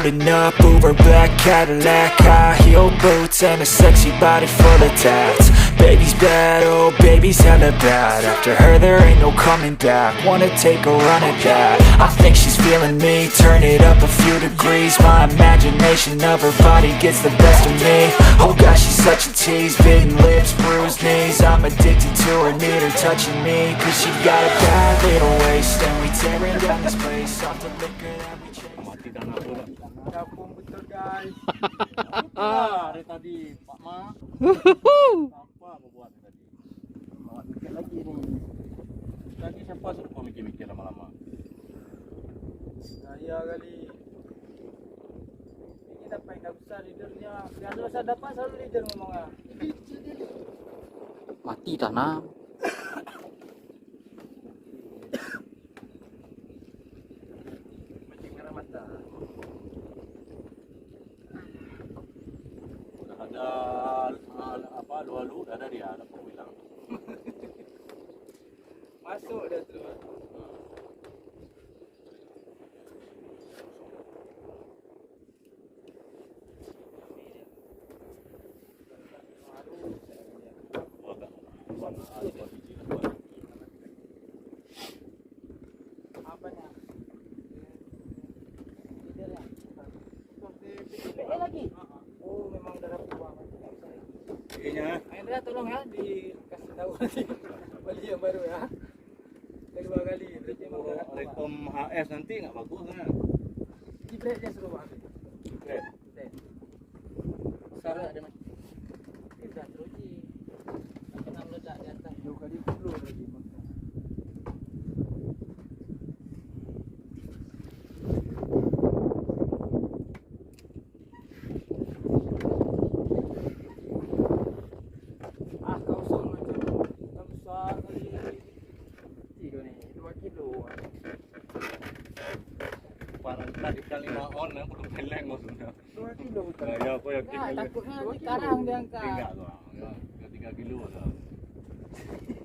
Rolling up, Uber black Cadillac, high heel boots and a sexy body full of tats. Baby's bad, oh baby's hella bad. After her there ain't no coming back. Wanna take a run at that. I think she's feeling me. Turn it up a few degrees. My imagination of her body gets the best of me. Oh gosh, she's such a tease. Bitten lips, bruised knees. I'm addicted to her, need her touching me. Cause she got a bad little waist. And we tearing down this place off the liquor that we chase. Gabung betul guys. Dari tadi Pak Ma. Apa buat tadi? Mau mikir lagi nih. Tadi siapa suruh kau mikir-mikir lama-lama? Saya kali. Ini dapat tak besar leadernya. Yang susah dapat selalu leader ngomongnya. Mati tanah. Macam merah mata. Ada apa lalu ada dia ada bilang masuk dah tu. Apa ni? Leader lagi. Oh, memang dah dapat buang. Kayaknya. Ayah tolong ya dikasih tahu nanti beli yang baru ya. Kedua kali berarti memang dah dapat. Rekom HS nanti enggak bagus kan? Di break dia suruh bang. Break. Salah ada mas. Tidak teruji. Kena meledak di atas. Dua kali keluar lagi. Tadi kali on yang belum peleng maksudnya. 2 kilo betul. Ya aku yakin. Ya, takutnya nanti karang dia angkat. Enggak lah. Ya 3 kilo lah.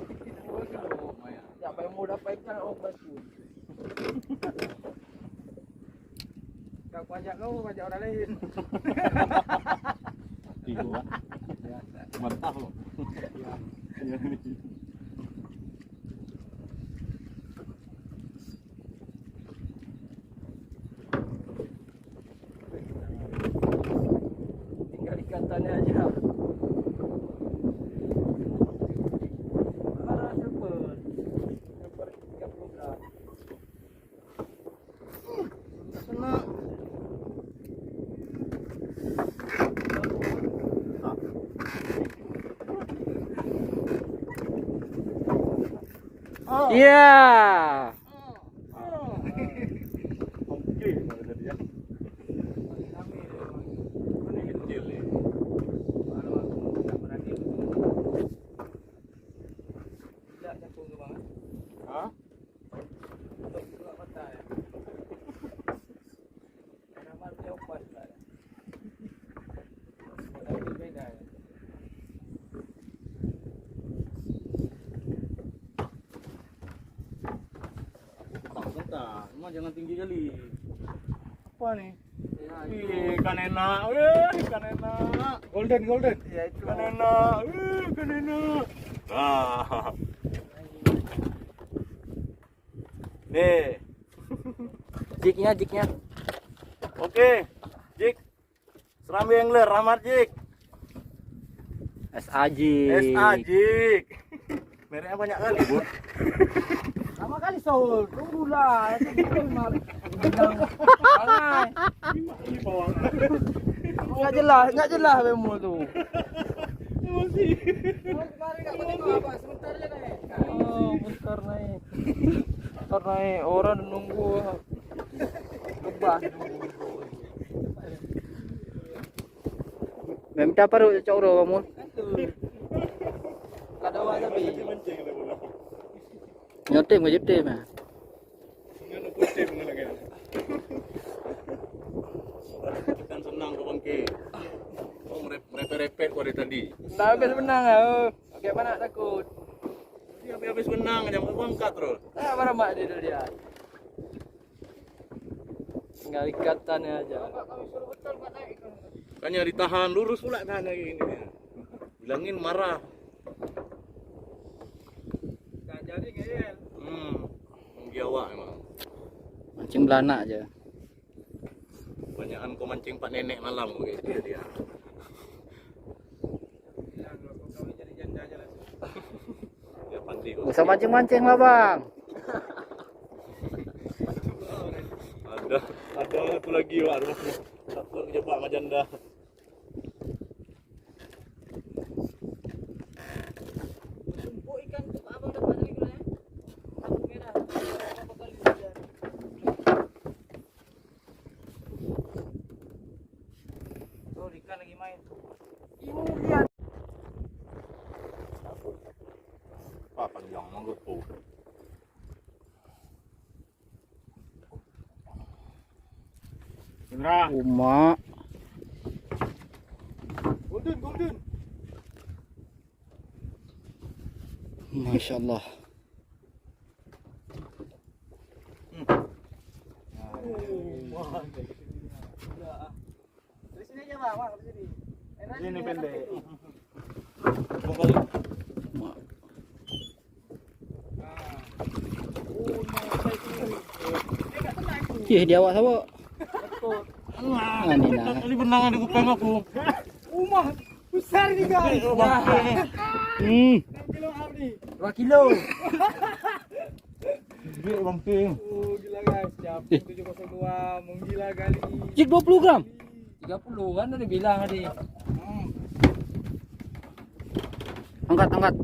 2 kilo lumayan. Ya apa yang mau dapat ikan obat tu. Kau pajak kau pajak orang lain. Kilo ah. Mantap loh. Ya. Katanya aja. Mana cepet? Cepet 30 gram. Sana. Iya. Jangan tinggi kali. Apa nih? Ikan enak. Ikan enak. Golden. Ya itu. Ikan enak. Ikan enak. Ah. Nih. Jiknya. Oke. Jik. Serambi angler, Rahmat Jik. SA Jik. Mereknya banyak kali, Bu. Lama kali Saul, tunggulah. Enggak jelas bemo tu. Emosi. Kemarin enggak tengok apa, sebentar aja naik. Oh, bentar naik. Orang nunggu. Kebas. Minta paru cak ro kamu. Kada wa tapi. Nyotem ke jetem ah. Ngono putih lagi. Kan senang ke bangke. Oh merepet kau dari tadi. Dah habis menang ah. Bagaimana takut? Dia habis menang aja mau angkat terus. Ah, para mak dia. Tinggal ikatannya aja. Makanya ditahan lurus pula tahan kayak gini. Bilangin marah. Nggak jadi ngeyel. Menggiawak emang. Mancing belanak aja. Banyakan kau mancing pak nenek malam kayak dia dia. Bilang kalau kau jadi janda aja lah. Dia pasti Gak usah mancing-mancing lah bang. ada satu lagi Wak rumahnya. Satu lagi coba sama janda. Tumpuk ikan tuh abang dapat tadi gula ya. Sabun merah. Berapa kali hujan. Tuh ikan lagi main. Lihat. Pak panjang manggut tuh. Indra. Uma. Golden. Masya Allah. Dari sini aja bang, dari sini. Ini pendek. Ih, dia awak sama. Nah, ini nah. Kali benangan di kuping aku. Umah besar nih guys. Kilo abdi. 2 kilo. Gede bangking. Oh gila guys, jam 702 menggila kali. Cik 20 gram. 30 kan udah bilang tadi. Angkat.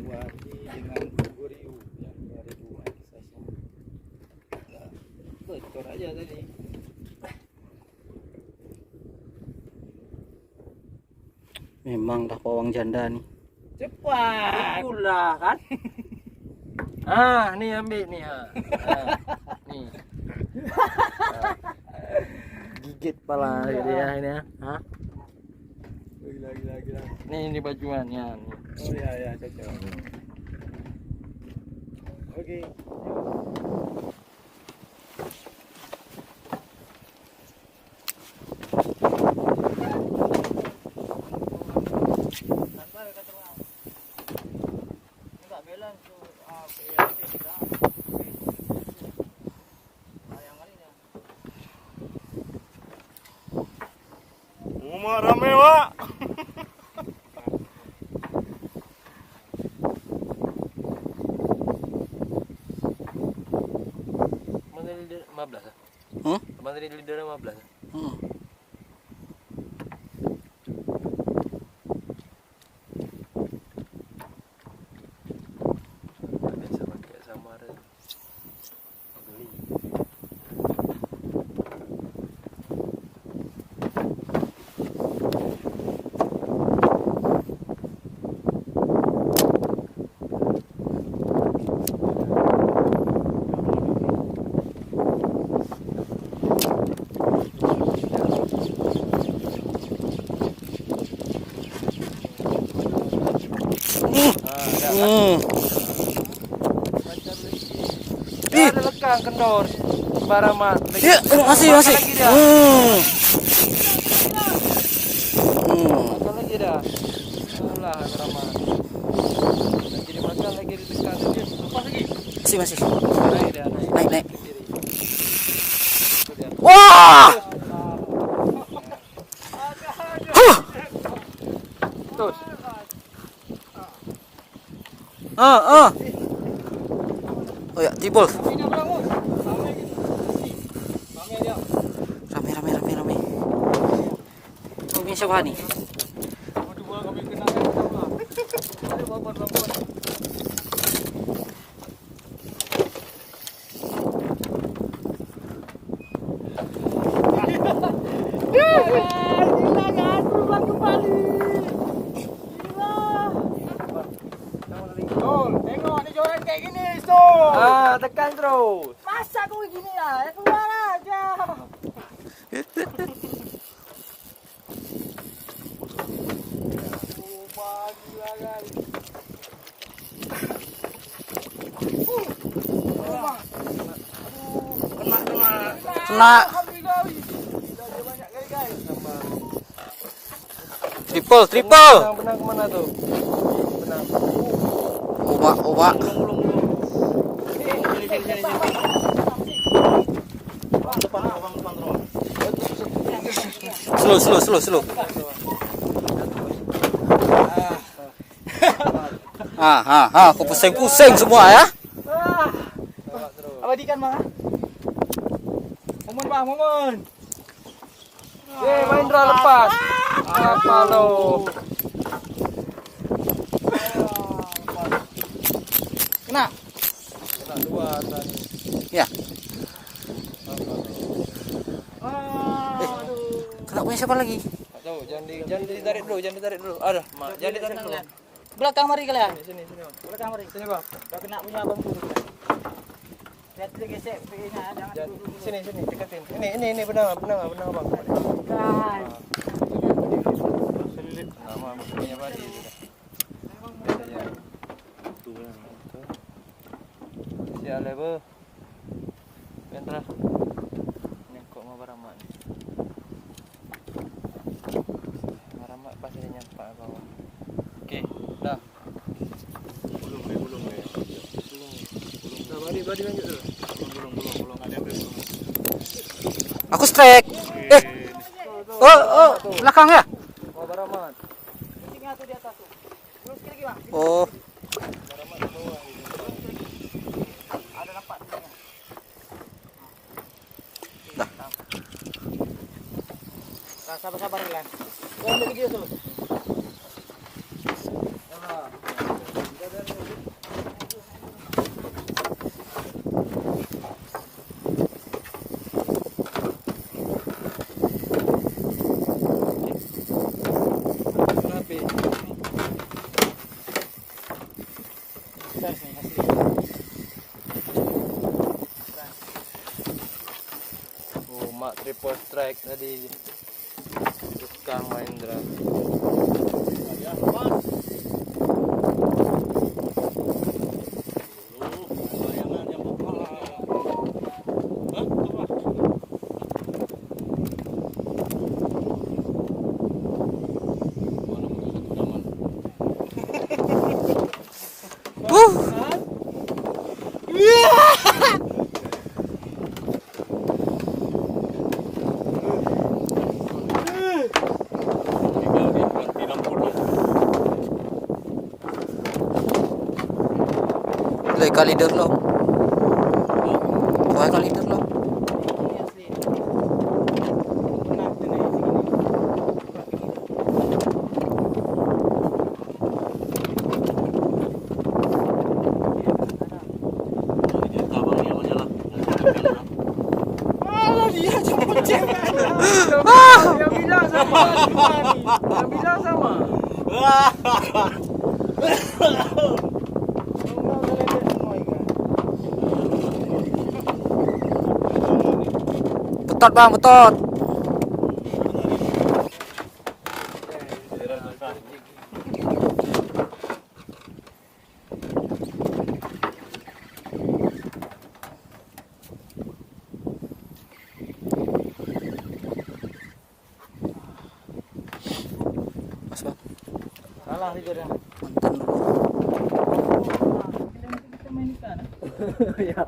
Wadi dengan guriu yang 2000-an size-nya. Bocor aja tadi. Memang dah pawang janda nih. Cepat. Pula kan. Ah, nih ambil nih ha. Nih. Gigit pala dia ini ya. Hah? Gila. Nih ini bajuannya nih. Oh ya cocok. Oke. Rumah rame Wak. Mana lidah 15 ah? Mana lidah 15 ah? Biasa pakai samaran. Beli. Ada lekang kendor. Baramat. Iya, masih. Makan lagi dah. Makan lagi dah. Alah, baramat. Jadi makan lagi ditekan. Lepas lagi. Masih. Naik dah, naik. Naik. Itu dia. Wah! Terus. Oh ya, jebol. Ini apa kamu? Rame dia. Rame. Ini siapa nih? Dua kami kenal kan sama. Ada babon. Tengok ni joran kayak gini, Sol. Tekan terus. Masa kau gini ya? Keluar aja. Gila kan. Kena. Triple. Benang kemana tuh? Benang. Oba. Slow. Aku pusing semua ya. Abadikan bang. Momen. Mahendra lepas. Apa lo? Kena. Kena dua tadi. Ya. Kena punya siapa lagi? Tak tahu, jangan ditarik dulu. Ada, Mak. Jangan ditarik dulu. Belakang mari kalian. Sini. Belakang mari. Sini, Bang. Dah kena punya abang tu. Lihat dia gesek begini jangan. Sini, deketin. Ini benang Bang. Bukan. Selip. Nama punya badi itu dah. Ya. Si Aleba. Pentra. Ni kok mau baramak ni. Baramak pasti dia nyampak bawah. Okey, dah. Belum. Dah badi lanjut dulu. Belum ada belum. Aku strike. Oh, belakang ya? Mau baramak. Tinggal tu di atas tu. Terus lagi bang. Oh, Baramak di bawah ni. Ada dapat. Dah. Sabar kalian. Kau ambil video tu. Oh, Mak triple strike tadi. Tukang Mahendra. Lai kali leader lo. Kau kali leader lo. Yang bilang sama. Betot bang, betot. Mas bang, Salah tidurnya. mantan dulu. Kita main ikan. Ya.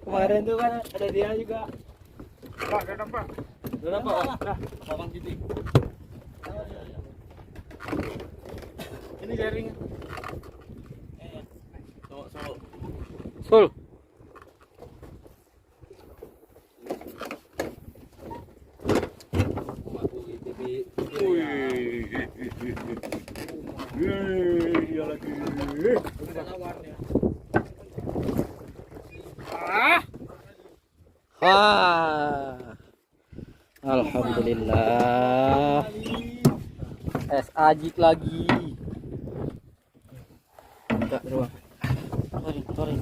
Kemarin tu kan ada dia juga. Pak, dah nampak. Dah nampak? Dah, abang titik. Ini jaring. Sok. Sul. Wah. Alhamdulillah. Es ajik lagi. Tak ruang. Sorry.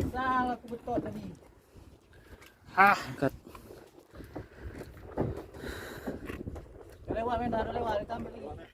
Salah aku betul tadi. Angkat. Lewat main dah lewat, kita ambil lagi.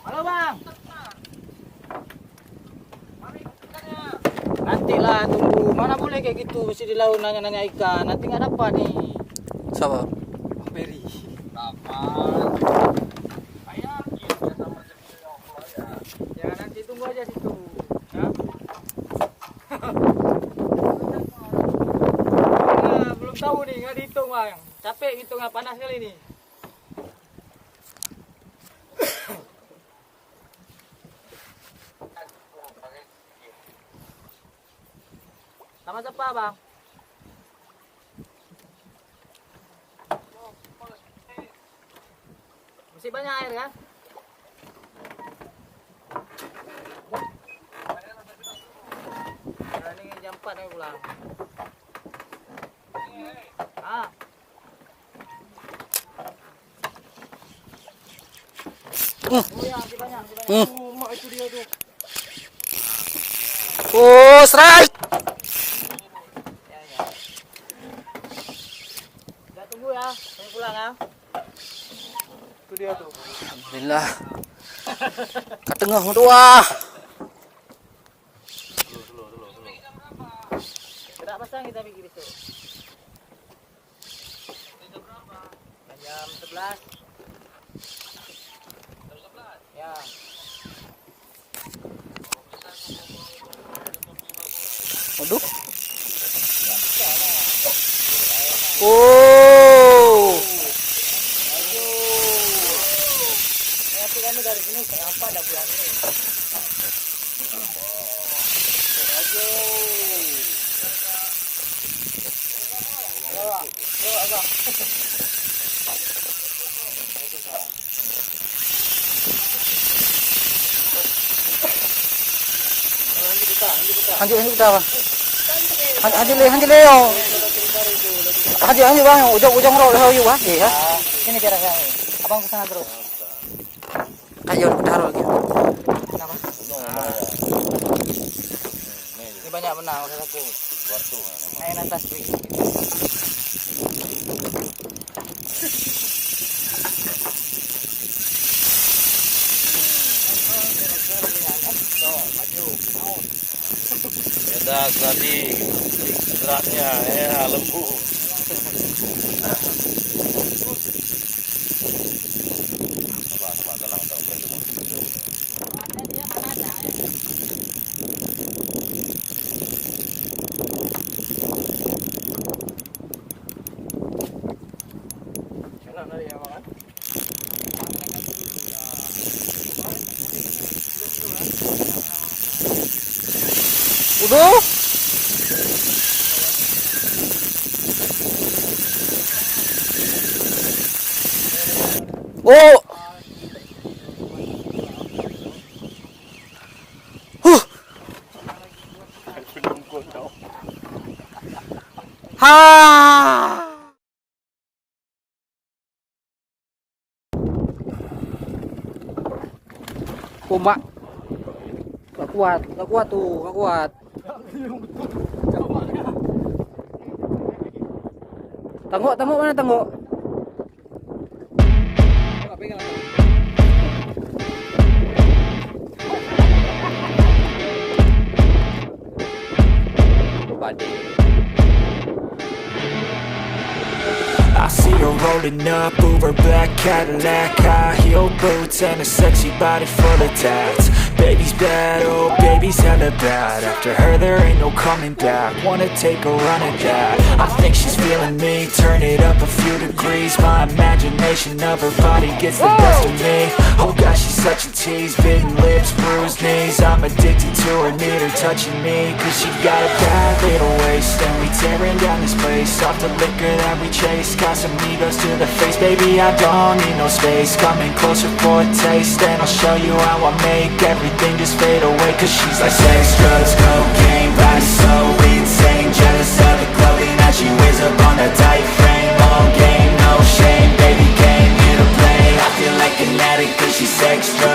Halo bang. Nanti lah tunggu. Mana boleh kayak gitu mesti di laut nanya-nanya ikan. Nanti nggak dapat nih. Sabar. Bang Peri. Ya nanti tunggu aja situ. Ya. Nah, belum tahu nih nggak dihitung bang. Capek ngitungnya panas kali nih. Sama siapa bang? Masih banyak air kan? Nah, ini jam 4 nih pulang. Ah. Oh ya, masih banyak, masih banyak. Mak itu dia tuh. Oh, strike. Udah tunggu ya, saya pulang ya. Itu dia tuh. Alhamdulillah. Ke tengah dua. Gerak pasang kita bikin besok. Jam 11. Ya. Waduh. Oh. Nanti kami dari sini kenapa ada bulan ini? Lanjut kita bang. Lanjut Leo. Lanjut bang. Ujung roll Leo bang. Iya. Sini biar saya. Abang kesana terus. Kayak udah taruh gitu. Kenapa? Ini banyak benang maksud aku. Naik atas pergi. Beda tadi geraknya ya lembu. Sabar, tenang dong, Udah. Oh. Ha. Kumak. Gak kuat tuh, gak kuat. Tangguk mana tangguk? Driving up Uber black Cadillac, high heel boots and a sexy body full of tats. Baby's bad, oh baby's hella bad. After her there ain't no coming back. Wanna take a run at that. I think she's feeling me, turn it up a few degrees. My imagination of her body gets the best of me. Oh gosh, she's such a tease, bitten lips, bruised knees. I'm addicted to her, need her touching me. Cause she got a bad little waist, and we tearing down this place. Off the liquor that we chase, got some egos to the face. Baby, I don't need no space, coming closer for a taste. And I'll show you how I make everything just fade away. Cause she's like sex, drugs, cocaine, body so insane. Jealous of the clothing that she wears up on that tight frame. All game, no shame, baby came here to play. I feel like an addict cause she's sex, drugs,